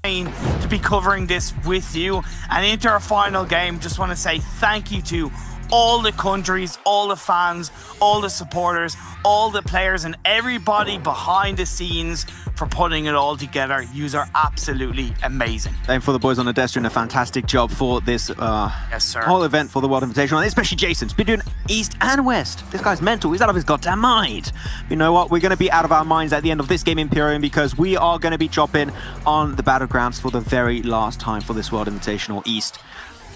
To be covering this with you, and into our final game, just want to say thank you to all the countries, all the fans, all the supporters, all the players, and everybody behind the scenes for putting it all together. Yous are absolutely amazing. And for the boys on the desk doing a fantastic job for this yes, sir. whole event for the World Invitational, especially Jason's been doing East and West. This guy's mental. He's out of his goddamn mind. You know what? We're going to be out of our minds at the end of this game, Imperium, because we are going to be dropping on the battlegrounds for the very last time for this World Invitational East.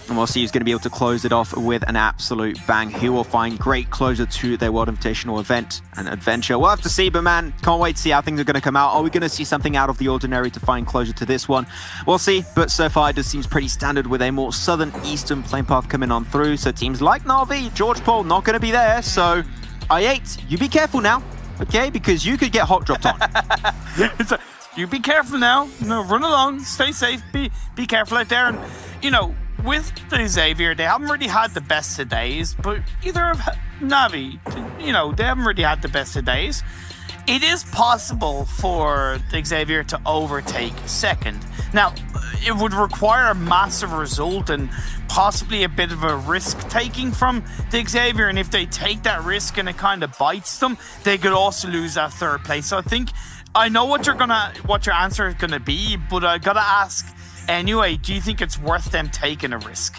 And we'll see who's going to be able to close it off with an absolute bang. Who will find great closure to their World Invitational event and adventure. We'll have to see, but man, can't wait to see how things are going to come out. Are we going to see something out of the ordinary to find closure to this one? We'll see, but so far it just seems pretty standard with a more southern eastern plane path coming on through. So teams like Na'Vi, George Paul, not going to be there. So I8, you be careful now, okay? Because you could get hot dropped on. You be careful now. No, run along, stay safe, be careful out there. And, you know, with the Xavier, they haven't really had the best of days, but either of Na'Vi, you know, they haven't really had the best of days. It is possible for the Xavier to overtake second. Now, it would require a massive result and possibly a bit of a risk-taking from the Xavier, and if they take that risk and it kind of bites them, they could also lose that third place. So I think I know what your answer is gonna be, but I gotta ask anyway, do you think it's worth them taking a risk?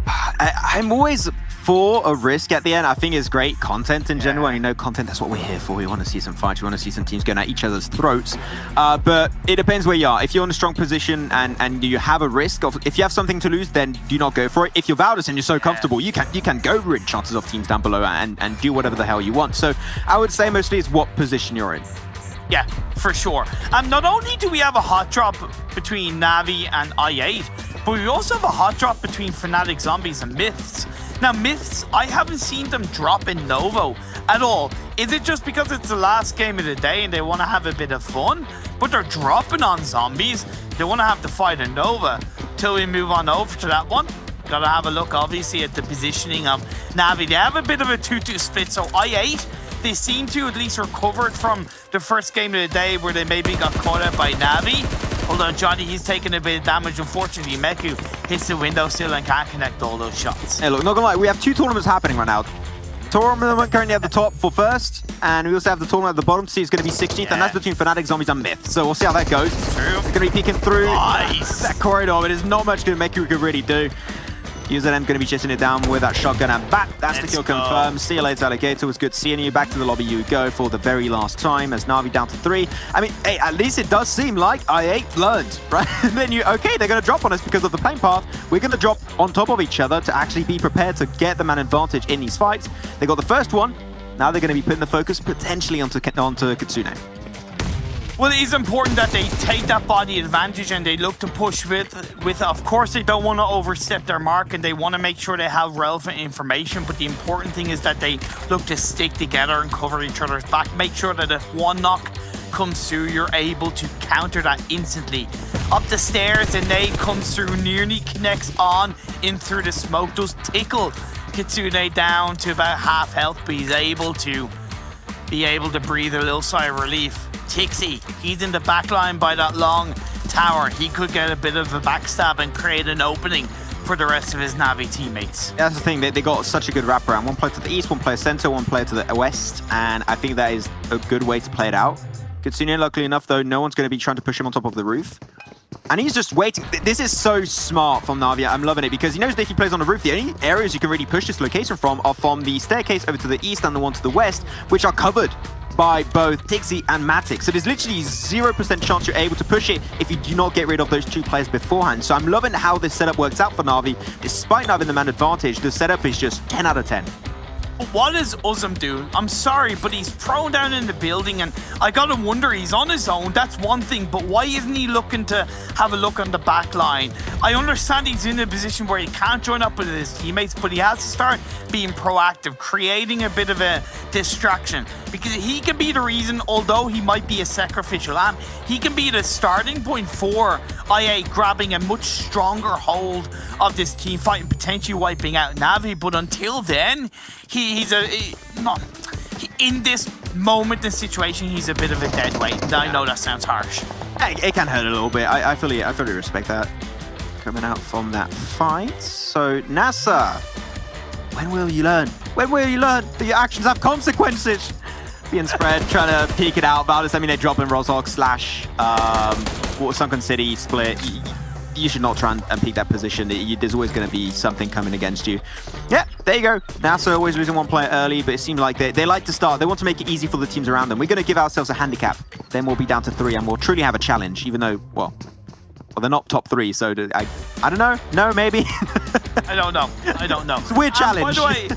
I'm always for a risk at the end. I think it's great content in general, and you know, content, that's what we're here for. We want to see some fights, we want to see some teams going at each other's throats, but it depends where you are. If you're in a strong position and you have a risk of, if you have something to lose, then do not go for it. If you're Valdez and you're so comfortable, you can go rid chances of teams down below and do whatever the hell you want. So I would say mostly it's what position you're in. Yeah, for sure. Not only do we have a hot drop between Na'Vi and I8, but we also have a hot drop between Fnatic Zombies and Myths. Now, Myths, I haven't seen them drop in Novo at all. Is it just because it's the last game of the day and they want to have a bit of fun? But they're dropping on Zombies. They want to have to fight in Nova. Till we move on over to that one, gotta have a look, obviously, at the positioning of Na'Vi. They have a bit of a 2-2 split, so I8, they seem to at least recovered from the first game of the day where they maybe got caught out by Na'Vi. Hold on, Johnny, he's taking a bit of damage. Unfortunately, Meku hits the window sill and can't connect all those shots. Hey, look, not gonna lie, we have two tournaments happening right now. Tournament currently at the top for first, and we also have the tournament at the bottom. See, it's going to be 16th, and that's between Fnatic, Zombies, and Myth. So we'll see how that goes. True. They're going to be peeking through that corridor, but there's not much Meku could really do. UZM going to be chasing it down with that shotgun and bat. That's the kill confirmed. See you later, Alligator. It was good seeing you. Back to the lobby you go for the very last time as Na'Vi down to 3. I mean, hey, at least it does seem like I8 learned, right? And then okay, they're going to drop on us because of the plane path. We're going to drop on top of each other to actually be prepared to get the man advantage in these fights. They got the first one. Now they're going to be putting the focus potentially onto Kitsune. Well, it is important that they take that body advantage and they look to push with. Of course, they don't want to overstep their mark and they want to make sure they have relevant information. But the important thing is that they look to stick together and cover each other's back. Make sure that if one knock comes through, you're able to counter that instantly. Up the stairs, the nade comes through, nearly connects on in through the smoke. Does tickle Kitsune down to about half health, but he's able to breathe a little sigh of relief. Tixi, he's in the back line by that long tower. He could get a bit of a backstab and create an opening for the rest of his Na'Vi teammates. Yeah, that's the thing, they got such a good wraparound. One player to the east, one player center, one player to the west, and I think that is a good way to play it out. Kitsune, luckily enough though, no one's going to be trying to push him on top of the roof. And he's just waiting. This is so smart from Na'Vi. I'm loving it because he knows that if he plays on the roof, the only areas you can really push this location from are from the staircase over to the east and the one to the west, which are covered by both Tixi and Matic. So there's literally 0% chance you're able to push it if you do not get rid of those two players beforehand. So I'm loving how this setup works out for Na'Vi. Despite not having the man advantage, the setup is just 10 out of 10. What does Uzum do? I'm sorry, but he's prone down in the building, and I gotta wonder, he's on his own, that's one thing, but why isn't he looking to have a look on the back line? I understand he's in a position where he can't join up with his teammates, but he has to start being proactive, creating a bit of a distraction, because he can be the reason, although he might be a sacrificial lamb, he can be the starting point for IA grabbing a much stronger hold of this team fight and potentially wiping out Na'Vi, but until then, he in this moment and situation, he's a bit of a dead weight. And I know that sounds harsh. It can hurt a little bit. I fully respect that. Coming out from that fight. So, NASA, when will you learn? When will you learn that your actions have consequences? Being spread, trying to peek it out. Valdis, I mean, they're dropping Rozhok / Sunken City split. You should not try and peek that position. There's always going to be something coming against you. Yeah, there you go. NASA always losing one player early, but it seemed like they like to start. They want to make it easy for the teams around them. We're going to give ourselves a handicap. Then we'll be down to 3, and we'll truly have a challenge, even though, well, they're not top 3, so I don't know. No, maybe. I don't know. It's a weird challenge. By the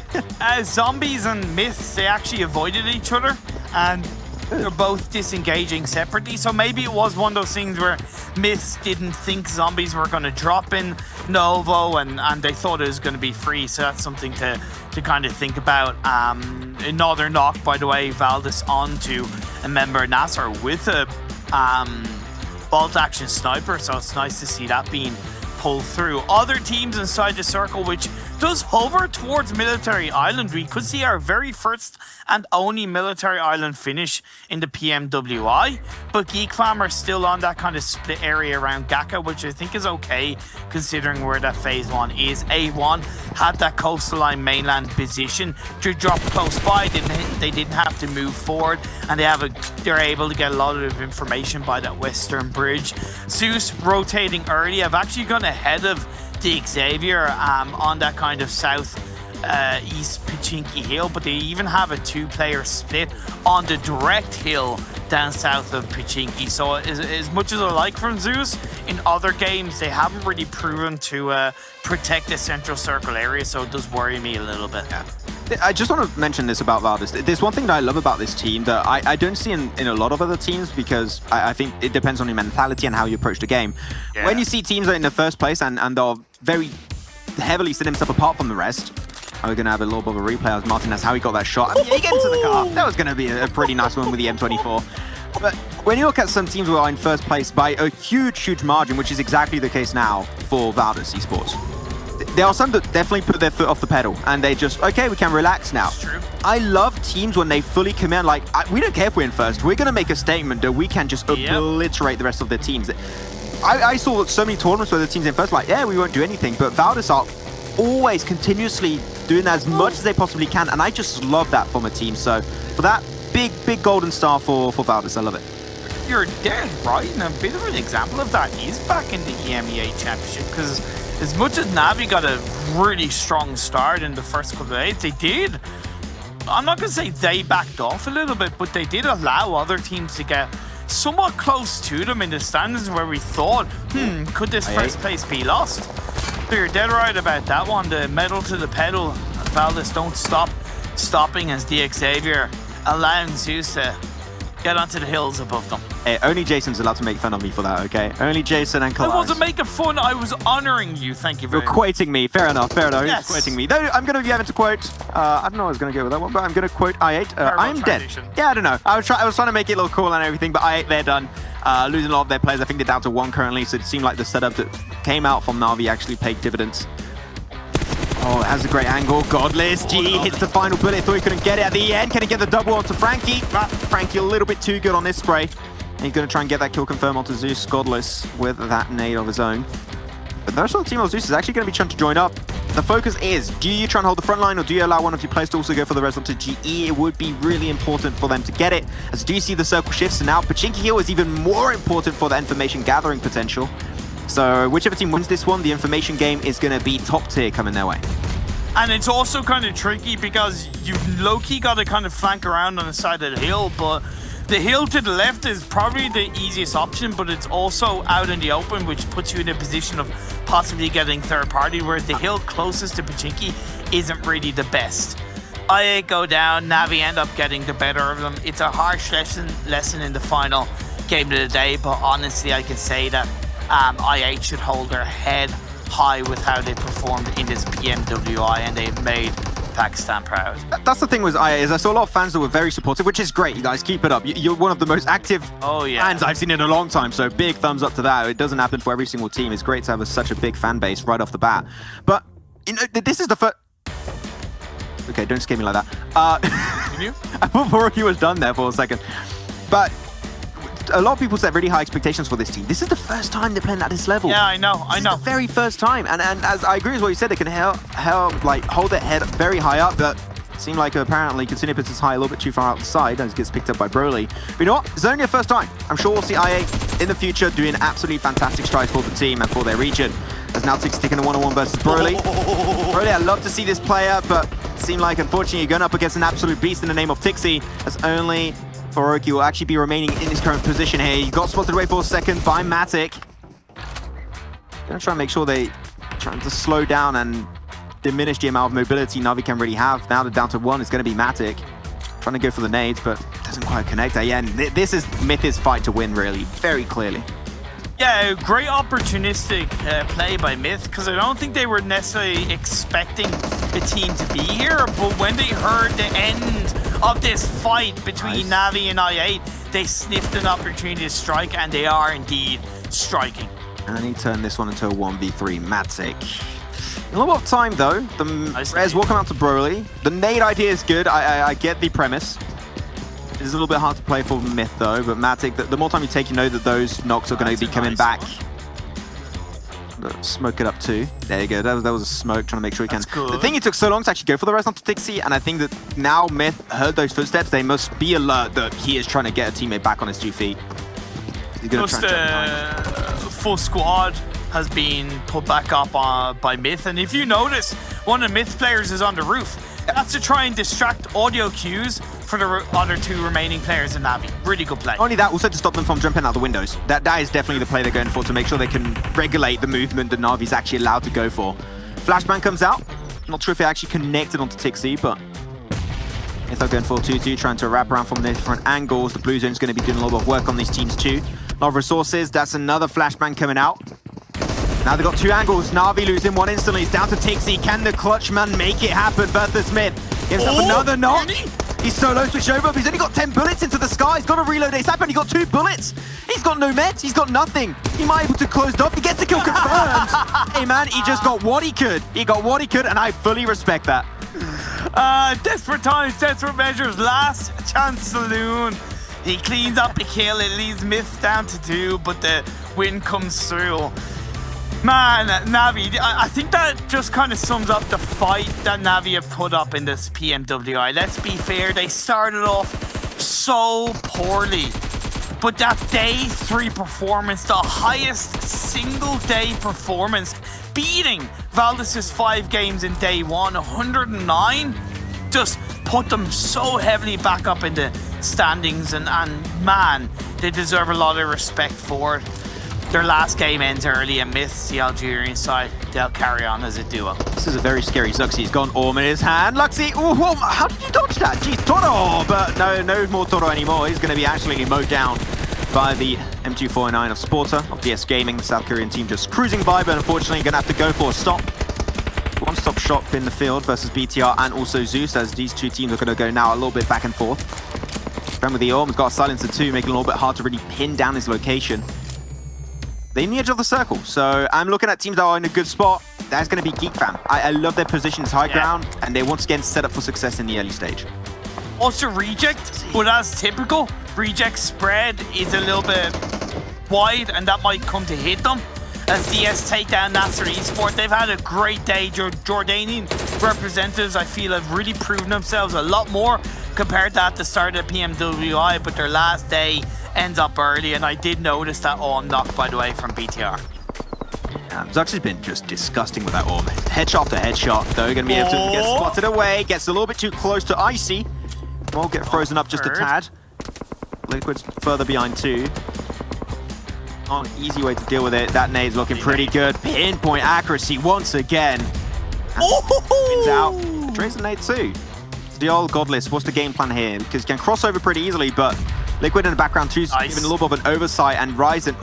way, Zombies and Myths, they actually avoided each other, and they're both disengaging separately. So maybe it was one of those things where Myths didn't think Zombies were going to drop in Novo, and they thought it was going to be free. So that's something to kind of think about. Another knock, by the way, Valdis onto a member Nasser with a bolt action sniper. So it's nice to see that being pulled through. Other teams inside the circle, which does hover towards Military Island. We could see our very first and only Military Island finish in the PMWI, but GeekFam are still on that kind of split area around Gaka, which I think is okay considering where that phase 1 is. A1 had that coastline mainland position to drop close by. They didn't have to move forward, and they're able to get a lot of information by that western bridge. Zeus rotating early. I've actually gone ahead of the Xavier on that kind of south east Pachinki hill, but they even have a 2-player split on the direct hill down south of Pachinki. So as much as I like from Zeus, in other games they haven't really proven to protect the central circle area, so it does worry me a little bit. Yeah. I just want to mention this about Valdis. There's one thing that I love about this team that I don't see in a lot of other teams, because I think it depends on your mentality and how you approach the game. Yeah. When you see teams that are in the first place and they're very heavily set themselves apart from the rest. We're going to have a little bit of a replay as Martinez, how he got that shot. I mean, he gets into the car. That was going to be a pretty nice one with the M24. But when you look at some teams who are in first place by a huge margin, which is exactly the case now for Valdis Esports, there are some that definitely put their foot off the pedal and they just, okay, we can relax now. That's true. I love teams when they fully command, like, we don't care if we're in first. We're going to make a statement that we can just obliterate the rest of their teams. I saw so many tournaments where the teams in first, like, yeah, we won't do anything. But Valdis are always continuously doing as much as they possibly can, and I just love that from a team. So for that, big golden star for Valdis. I love it. You're dead right, and a bit of an example of that is back in the EMEA Championship, because as much as Navi got a really strong start in the first couple of days, they did, I'm not going to say they backed off a little bit, but they did allow other teams to get somewhat close to them in the standings, where we thought, could this first place be lost? So you're dead right about that one. The metal to the pedal. Valdis don't stop stopping as the Xavier allowing Zeus to get onto the hills above them. Hey, only Jason's allowed to make fun of me for that, okay? Only Jason and Kalaz. I wasn't making fun, I was honouring you, thank you very much. You're quoting me, fair enough. Yes. He's quoting me. Though I'm going to be having to quote, I don't know I was going to go with that one, but I'm going to quote I8. I'm dead. Yeah, I don't know. I was trying to make it look cool and everything, but I8, they're done. Losing a lot of their players. I think they're down to 1 currently, so it seemed like the setup that came out from Na'Vi actually paid dividends. Oh, it has a great angle. Godless. G hits the final bullet. Thought he couldn't get it at the end. Can he get the double onto Frankie? Frankie a little bit too good on this spray. And he's going to try and get that kill confirm onto Zeus. Godless with that nade of his own. But the rest of the team of Zeus is actually going to be trying to join up. The focus is, do you try and hold the front line, or do you allow one of your players to also go for the result to GE? It would be really important for them to get it. As do you see the circle shifts, and now Pachinki Hill is even more important for the information gathering potential. So whichever team wins this one, the information game is going to be top tier coming their way. And it's also kind of tricky because you low-key got to kind of flank around on the side of the hill, but the hill to the left is probably the easiest option, but it's also out in the open, which puts you in a position of possibly getting third party, whereas the hill closest to Pachinki isn't really the best. I8 go down, Navi end up getting the better of them. It's a harsh lesson in the final game of the day, but honestly I can say that I8 should hold their head high with how they performed in this PMWI, and they've made Pakistan proud. That's the thing with IA, is I saw a lot of fans that were very supportive, which is great. You guys keep it up. You're one of the most active fans I've seen in a long time, so big thumbs up to that. It doesn't happen for every single team. It's great to have such a big fan base right off the bat. But you know, this is the first... Okay, don't scare me like that. Can you? I thought Pmwi was done there for a second. But a lot of people set really high expectations for this team. This is the first time they're playing at this level. Yeah, I know. This is the very first time. And as I agree with what you said, they can hold their head very high up, but it seemed like apparently Continuing puts his high a little bit too far out the side as it gets picked up by Broly. But you know what? It's only a first time. I'm sure we'll see IA in the future doing absolutely fantastic strides for the team and for their region. As now Tix taking a one-on-one versus Broly. Broly, I'd love to see this player, but it seemed like unfortunately you're going up against an absolute beast in the name of Tixi, as only Pmwi will actually be remaining in his current position here. He got spotted away for a second by Matic. Gonna try and make sure they trying to slow down and diminish the amount of mobility Na'Vi can really have. Now they're down to one. It's going to be Matic trying to go for the nades, but doesn't quite connect. Yeah, and this is Myth's fight to win, really, very clearly. Yeah, great opportunistic play by Myth, because I don't think they were necessarily expecting the team to be here, but when they heard the end of this fight between Na'Vi and IA, they sniffed an opportunity to strike, and they are indeed striking. And he turned this one into a 1v3 Matic. A little bit of time, though. The Res will come out to Broly. The nade idea is good. I get the premise. It's a little bit hard to play for Myth, though, but Matic, the more time you take, you know that those knocks are going to be coming back. Smoke it up, too. There you go. That was a smoke, trying to make sure he can. The thing, it took so long to actually go for the res onto Tixi, and I think that now Myth heard those footsteps. They must be alert that he is trying to get a teammate back on his 2 feet. He's going to try and jump behind. Full squad has been put back up by Myth, and if you notice, one of the Myth players is on the roof. That's to try and distract audio cues for the other 2 remaining players in Na'Vi. Really good play. Only that, also to stop them from jumping out the windows. That is definitely the play they're going for, to make sure they can regulate the movement that Na'Vi's actually allowed to go for. Flashbang comes out. Not sure if it actually connected onto Tixi, but if they're going for 2-2, trying to wrap around from different angles. The blue zone's going to be doing a lot of work on these teams too. A lot of resources. That's another flashbang coming out. Now they've got 2 angles. Na'Vi losing one instantly. It's down to Tixi. Can the clutch man make it happen versus Smith? Gives up another knock. He's solo switched over, but he's only got 10 bullets into the sky. He's got to reload ASAP, and he got 2 bullets. He's got no meds. He's got nothing. He might be able to close off. He gets the kill confirmed. Hey, man, he just got what he could. He got what he could, and I fully respect that. Desperate times, desperate measures. Last chance saloon. He cleans up the kill. It leaves Myth down to 2, but the win comes through. Man, Na'Vi, I think that just kind of sums up the fight that Na'Vi have put up in this PMWI. Let's be fair, they started off so poorly. But that day 3 performance, the highest single day performance, beating Valdez's 5 games in day 1, 109, just put them so heavily back up in the standings. And man, they deserve a lot of respect for it. Their last game ends early, and Myths, the Algerian side, they'll carry on as a duo. This is a very scary Zuxi. He's got an Orm in his hand. Luxy, oh, whoa, how did you dodge that? Geez, Toro! But no more Toro anymore. He's going to be absolutely mowed down by the M249 of Sporter, of DS Gaming. The South Korean team just cruising by, but unfortunately going to have to go for a stop. One-stop shop in the field versus BTR and also Zeus, as these 2 teams are going to go now a little bit back and forth. Friend with the Orm has got a silencer too, making it a little bit hard to really pin down his location. They're in the edge of the circle, so I'm looking at teams that are in a good spot. That's going to be Geek Fam. I love their positions high ground, and they once again set up for success in the early stage. Also Reject, but as typical, Reject spread is a little bit wide, and that might come to hit them. As DS take down Nasser Esport, they've had a great day. Jordanian representatives, I feel, have really proven themselves a lot more compared to at the start of the PMWI, but their last day ends up early, and I did notice that Orm knock, by the way, from BTR. Zux has been just disgusting with that Orm. Headshot after headshot, though, going to be able to get spotted away. Gets a little bit too close to Icy. Won't get frozen up just a tad. Liquid's further behind too. Not an easy way to deal with it. That nade's looking pretty good. Pinpoint accuracy once again. It's out. Drains the nade too. The old Godless, what's the game plan here? Because you can cross over pretty easily, but Liquid in the background too, giving a little bit of an oversight, and Ryzen.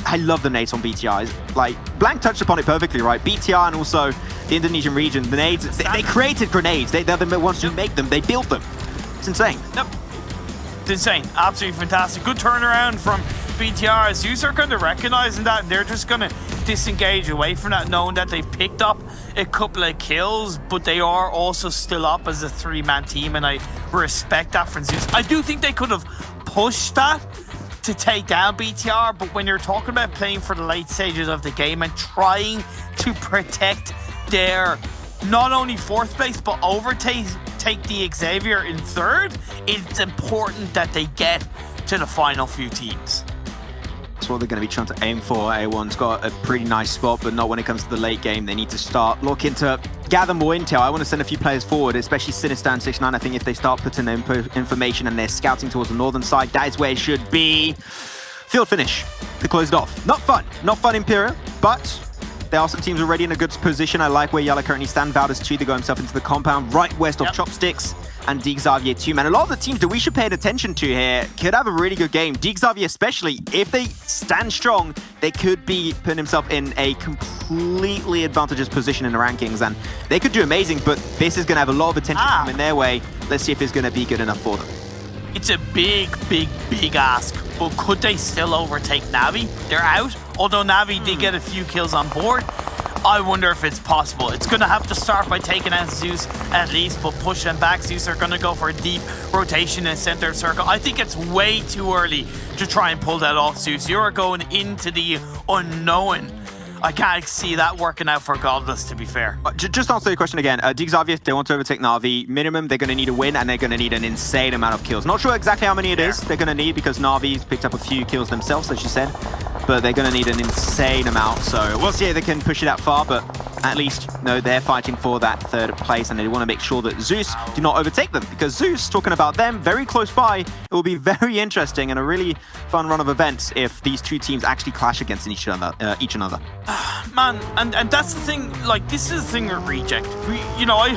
I love the nades on BTR. Like, Blank touched upon it perfectly, right? BTR and also the Indonesian region, the nades, they created grenades. They're the ones who make them. They built them. It's insane. Yep. It's insane. Absolutely fantastic. Good turnaround from BTR. Zeus are kind of recognizing that, and they're just going to disengage away from that, knowing that they picked up a couple of kills, but they are also still up as a 3-man team, and I respect that from Zeus. I do think they could have pushed that to take down BTR, but when you're talking about playing for the late stages of the game and trying to protect their not only 4th place but overtake the Xavier in 3rd, it's important that they get to the final few teams. That's what they're going to be trying to aim for. A1's got a pretty nice spot, but not when it comes to the late game. They need to start looking to gather more intel. I want to send a few players forward, especially Sinister and 6ix9ine. I think if they start putting their information and they're scouting towards the northern side, that is where it should be. Field finish to close it off. Not fun Imperial, but there are some teams already in a good position. I like where Yala currently stand. Valdez 2, they got himself into the compound right west of Chopsticks. And Xavier 2, man. A lot of the teams that we should pay attention to here could have a really good game. Xavier especially, if they stand strong, they could be putting himself in a completely advantageous position in the rankings. And they could do amazing, but this is going to have a lot of attention coming their way. Let's see if it's going to be good enough for them. It's a big ask, but could they still overtake Navi? They're out, although Navi did get a few kills on board. I wonder if it's possible. It's going to have to start by taking out Zeus at least, but push them back. Zeus are going to go for a deep rotation in center circle. I think it's way too early to try and pull that off, Zeus. You're going into the unknown. I can't see that working out for Godless, to be fair. Just answer your question again. Xavier, they want to overtake Na'Vi. Minimum, they're going to need a win, and they're going to need an insane amount of kills. Not sure exactly how many it is they're going to need, because Na'Vi's picked up a few kills themselves, as you said. But they're going to need an insane amount, so we'll see if they can push it that far, but at least, no, they're fighting for that 3rd place, and they want to make sure that Zeus do not overtake them, because Zeus, talking about them, very close by, it will be very interesting and a really fun run of events if these two teams actually clash against each another. Man, and that's the thing, like, this is the thing with Reject. I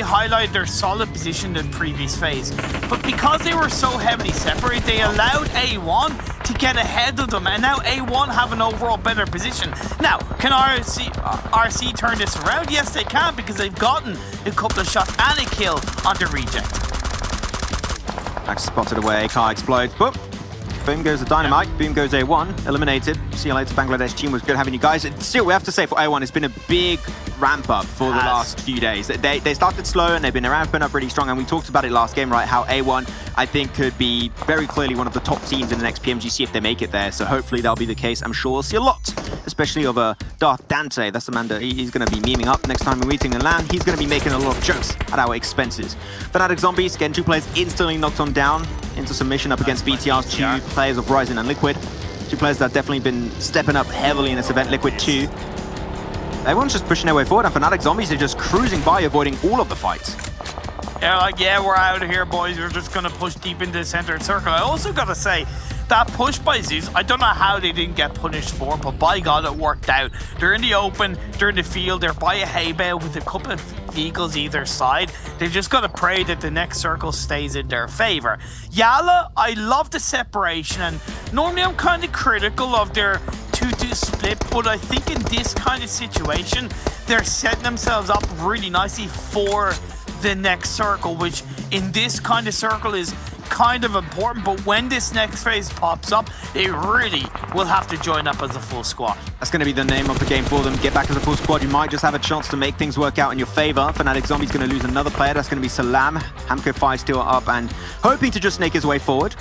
highlighted their solid position in the previous phase, but because they were so heavily separated, they allowed A1 to get ahead of them, and now A1 have an overall better position. Now, can RC turn this around? Yes, they can, because they've gotten a couple of shots and a kill on the Reject. Back spotted away, car explodes, boom. Boom goes the dynamite, boom goes A1, eliminated. See you later, Bangladesh team. Was good having you guys. Still, we have to say for A1, it's been a big ramp up for the last few days. They started slow and they've been ramping up really strong, and we talked about it last game, right? How A1, I think, could be very clearly one of the top teams in the next PMGC if they make it there. So hopefully that'll be the case. I'm sure we'll see a lot, especially of Darth Dante. That's the man that he's going to be memeing up next time we're meeting in LAN. He's going to be making a lot of jokes at our expenses. Fnatic Zombies getting 2 players instantly knocked on down into submission up against BTR's 2 players of Ryzen and Liquid. 2 players that have definitely been stepping up heavily in this event. Liquid 2. Everyone's just pushing their way forward, and Fnatic Zombies are just cruising by, avoiding all of the fights. Yeah, like, we're out of here, boys. We're just going to push deep into the center circle. I also got to say, that push by Zeus, I don't know how they didn't get punished for, but by God, it worked out. They're in the open, they're in the field, they're by a hay bale with a couple of vehicles either side. They've just got to pray that the next circle stays in their favor. Yala, I love the separation, and normally I'm kind of critical of their 2-2 split, but I think in this kind of situation, they're setting themselves up really nicely for the next circle, which in this kind of circle is kind of important, but when this next phase pops up, they really will have to join up as a full squad. That's going to be the name of the game for them. Get back as a full squad. You might just have a chance to make things work out in your favor. Fnatic Zombie's going to lose another player. That's going to be Salam. Hamco 5 still up and hoping to just snake his way forward.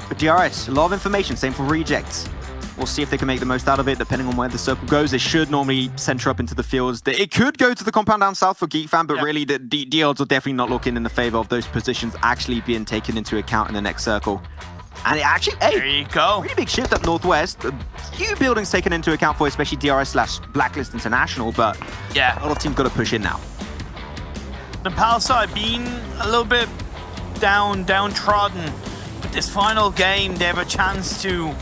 But DRS, a lot of information. Same for Rejects. We'll see if they can make the most out of it, depending on where the circle goes. They should normally center up into the fields. It could go to the compound down south for GeekFan, but really the odds are definitely not looking in the favor of those positions actually being taken into account in the next circle. And it actually, there you go. Really big shift up northwest. A few buildings taken into account for, especially DRS/Blacklist International, but a lot of teams got to push in now. The Pal side being a little bit downtrodden, but this final game, they have a chance to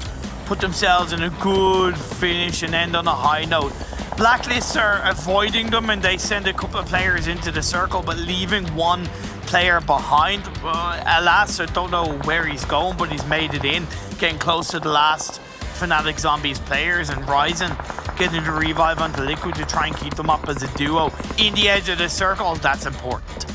put themselves in a good finish and end on a high note. Blacklists are avoiding them and they send a couple of players into the circle, but leaving one player behind. Alas, I don't know where he's going, but he's made it in, getting close to the last Fnatic Zombies players, and Ryzen getting the revive onto Liquid to try and keep them up as a duo in the edge of the circle. That's important.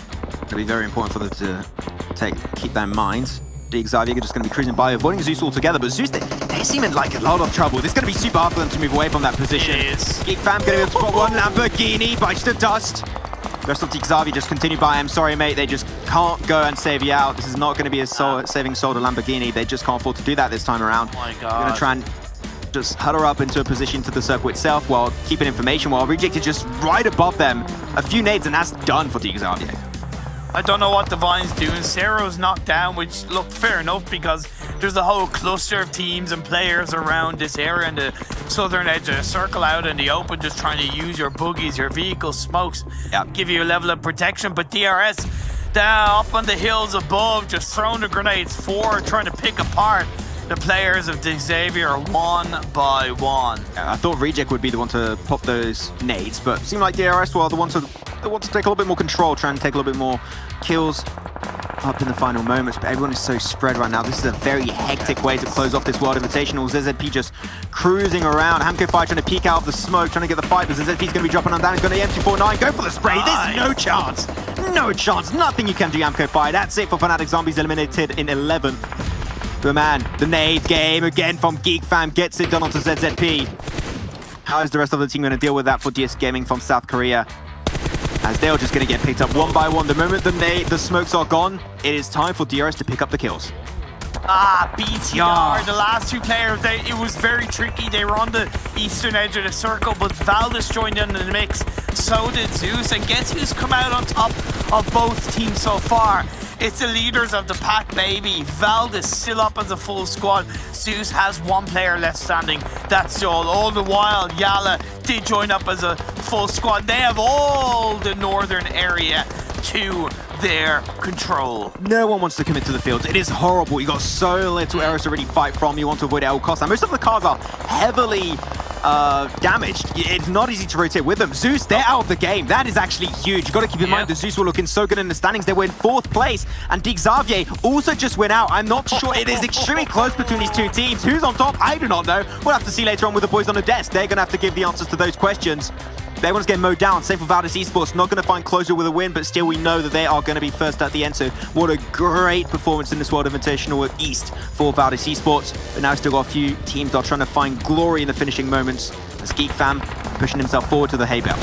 It'll be very important for them to keep that in mind. Xavier just going to be cruising by, avoiding Zeus altogether. But Zeus, they seem in like a lot of trouble. This is going to be super hard for them to move away from that position. It is. Geek Fam going to be able to spot one. Lamborghini bites the dust. The rest of Xavier just continue by. I'm sorry, mate. They just can't go and save you out. This is not going to be a saving soul to Lamborghini. They just can't afford to do that this time around. Oh my They're God. going to try and just huddle up into a position to the circle itself while keeping information, while Reject is just right above them. A few nades and that's done for Xavier. I don't know what Divine's doing. Cero's knocked down, which looked fair enough because there's a whole cluster of teams and players around this area and the southern edge of the circle out in the open, just trying to use your buggies, your vehicle smokes, give you a level of protection. But DRS down up on the hills above, just throwing the grenades forward, trying to pick apart the players of Xavier one by one. I thought Reject would be the one to pop those nades, but it seemed like DRS were the ones to take a little bit more control, trying to take a little bit more kills up in the final moments. But everyone is so spread right now. This is a very hectic way to close off this World Invitational. ZZP just cruising around. Hamco Fire trying to peek out of the smoke, trying to get the fight, but ZZP's going to be dropping on down. He's going to M249, go for the spray. There's no chance. No chance. Nothing you can do, Hamco Fire. That's it for Fnatic Zombies, eliminated in 11th. But man, the nade game again from Geek Fam gets it done onto ZZP. How is the rest of the team going to deal with that for DS Gaming from South Korea? As they're just going to get picked up one by one. The moment the smokes are gone, it is time for DRS to pick up the kills. BTR, the last two players, it was very tricky. They were on the eastern edge of the circle, but Valdez joined in the mix. So did Zeus, and guess who's come out on top of both teams so far? It's the leaders of the pack, baby. Valdez still up as a full squad. Zeus has one player left standing. That's all the while, Yala did join up as a full squad. They have all the northern area to their control. No one wants to commit to the field. It is horrible. You got so little areas to really fight from. You want to avoid it at all costs. And most of the cars are heavily damaged. It's not easy to rotate with them. Zeus, they're out of the game. That is actually huge. You got to keep in mind that Zeus were looking so good in the standings. They were in 4th place, and Xavier also just went out. I'm not sure. It is extremely close between these two teams. Who's on top? I do not know. We'll have to see later on with the boys on the desk. They're going to have to give the answers to those questions. Everyone's getting mowed down. Safe for Valdez Esports. Not going to find closure with a win, but still we know that they are going to be first at the end. So what a great performance in this World Invitational at East for Valdez Esports. But now still got a few teams that are trying to find glory in the finishing moments. As Geek Fam pushing himself forward to the hay bale.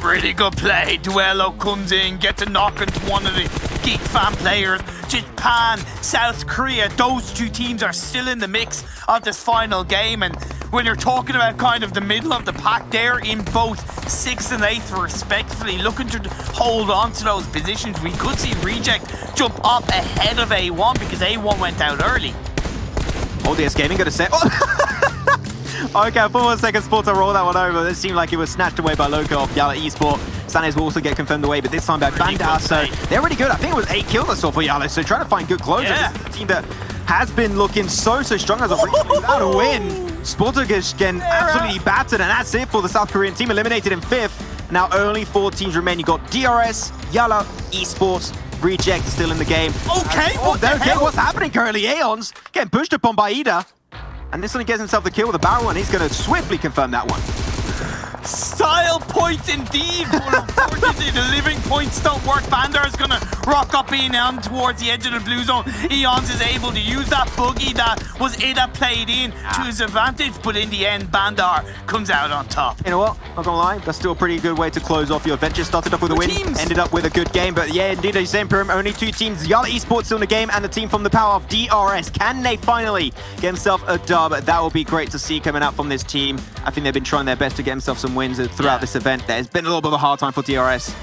Really good play. Duello comes in, gets a knock into one of the Geek Fam players. Japan, South Korea, those two teams are still in the mix of this final game. And when you're talking about kind of the middle of the pack there in both 6th and 8th respectively, looking to hold on to those positions, we could see Reject jump up ahead of A1 because A1 went out early. DS Gaming going to say... Okay, 4 more seconds Sport to roll that one over. It seemed like it was snatched away by Loco off Yala Esport. Sanes will also get confirmed away, but this time by Bandar. So they're really good. I think it was 8 kills I saw for Yala. So trying to find good closure. This is a team that has been looking so strong as a without a win. Sportugish getting absolutely battered, and that's it for the South Korean team, eliminated in 5th. Now only 4 teams remain. You got DRS, Yala Esports, Reject still in the game. Okay, what's happening currently? Aeon's getting pushed upon by Ida. And this one gets himself the kill with the barrel, and he's going to swiftly confirm that one. Style points indeed, but unfortunately the living points don't work. Bandar's going to rock up Eon towards the edge of the blue zone. Eons is able to use that buggy that was Ida played in to his advantage, but in the end, Bandar comes out on top. You know what? Not gonna lie, that's still a pretty good way to close off your adventure. Started off with a win, ended up with a good game, but yeah, indeed, as you say, Imperium, only 2 teams. Yala Esports still in the game, and the team from the power of DRS. Can they finally get themselves a dub? That will be great to see coming out from this team. I think they've been trying their best to get themselves some wins throughout this event. There's been a little bit of a hard time for DRS.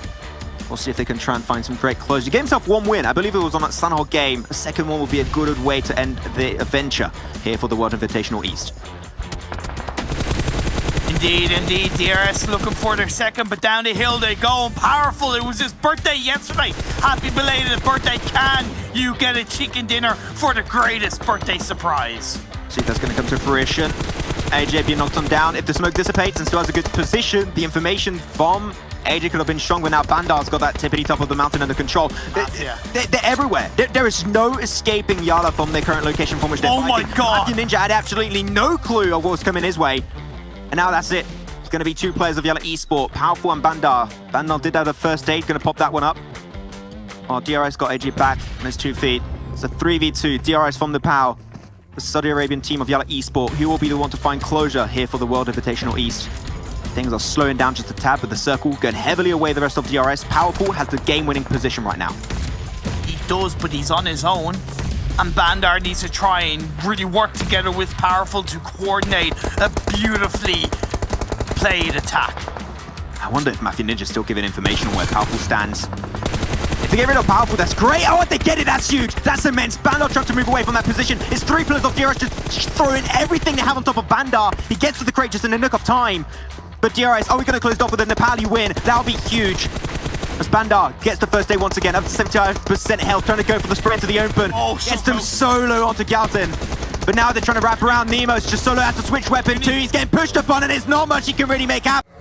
We'll see if they can try and find some great closure. Get himself 1 win. I believe it was on that Sunhog game. A second one will be a good way to end the adventure here for the World Invitational East. Indeed, DRS looking for their second, but down the hill they go. And powerful, it was his birthday yesterday. Happy belated birthday. Can you get a chicken dinner for the greatest birthday surprise? See if that's going to come to fruition. AJ being knocked on down. If the smoke dissipates and still has a good position, the information from AJ could have been strong, but now Bandar's got that tippity top of the mountain under control. They're everywhere. There is no escaping Yala from their current location from which they're fighting. My God! Ninja had absolutely no clue of what was coming his way. And now that's it. It's going to be 2 players of Yala Esport, Powerful and Bandar. Bandar did have a first aid, going to pop that one up. Oh, DRS got AJ back on his 2 feet. It's a 3v2. DRS from the POW. The Saudi Arabian team of Yalla Esport, who will be the one to find closure here for the World Invitational East. Things are slowing down just a tad, but the circle going heavily away the rest of DRS. Powerful has the game-winning position right now. He does, but he's on his own. And Bandar needs to try and really work together with Powerful to coordinate a beautifully played attack. I wonder if Mafia Ninja's still giving information on where Powerful stands. If they get rid of Powerful, that's great. Oh, if they get it, that's huge. That's immense. Bandar trying to move away from that position. It's 3 pillars of DRS just throwing everything they have on top of Bandar. He gets to the crate just in a nick of time. But DRS, are we going to close it off with a Nepali win? That'll be huge. As Bandar gets the first day once again, up to 75% health, trying to go for the sprint to the open. Oh, gets them solo onto Galton. But now they're trying to wrap around Nemo's. Just solo has to switch weapon too. He's getting pushed upon and there's not much he can really make happen.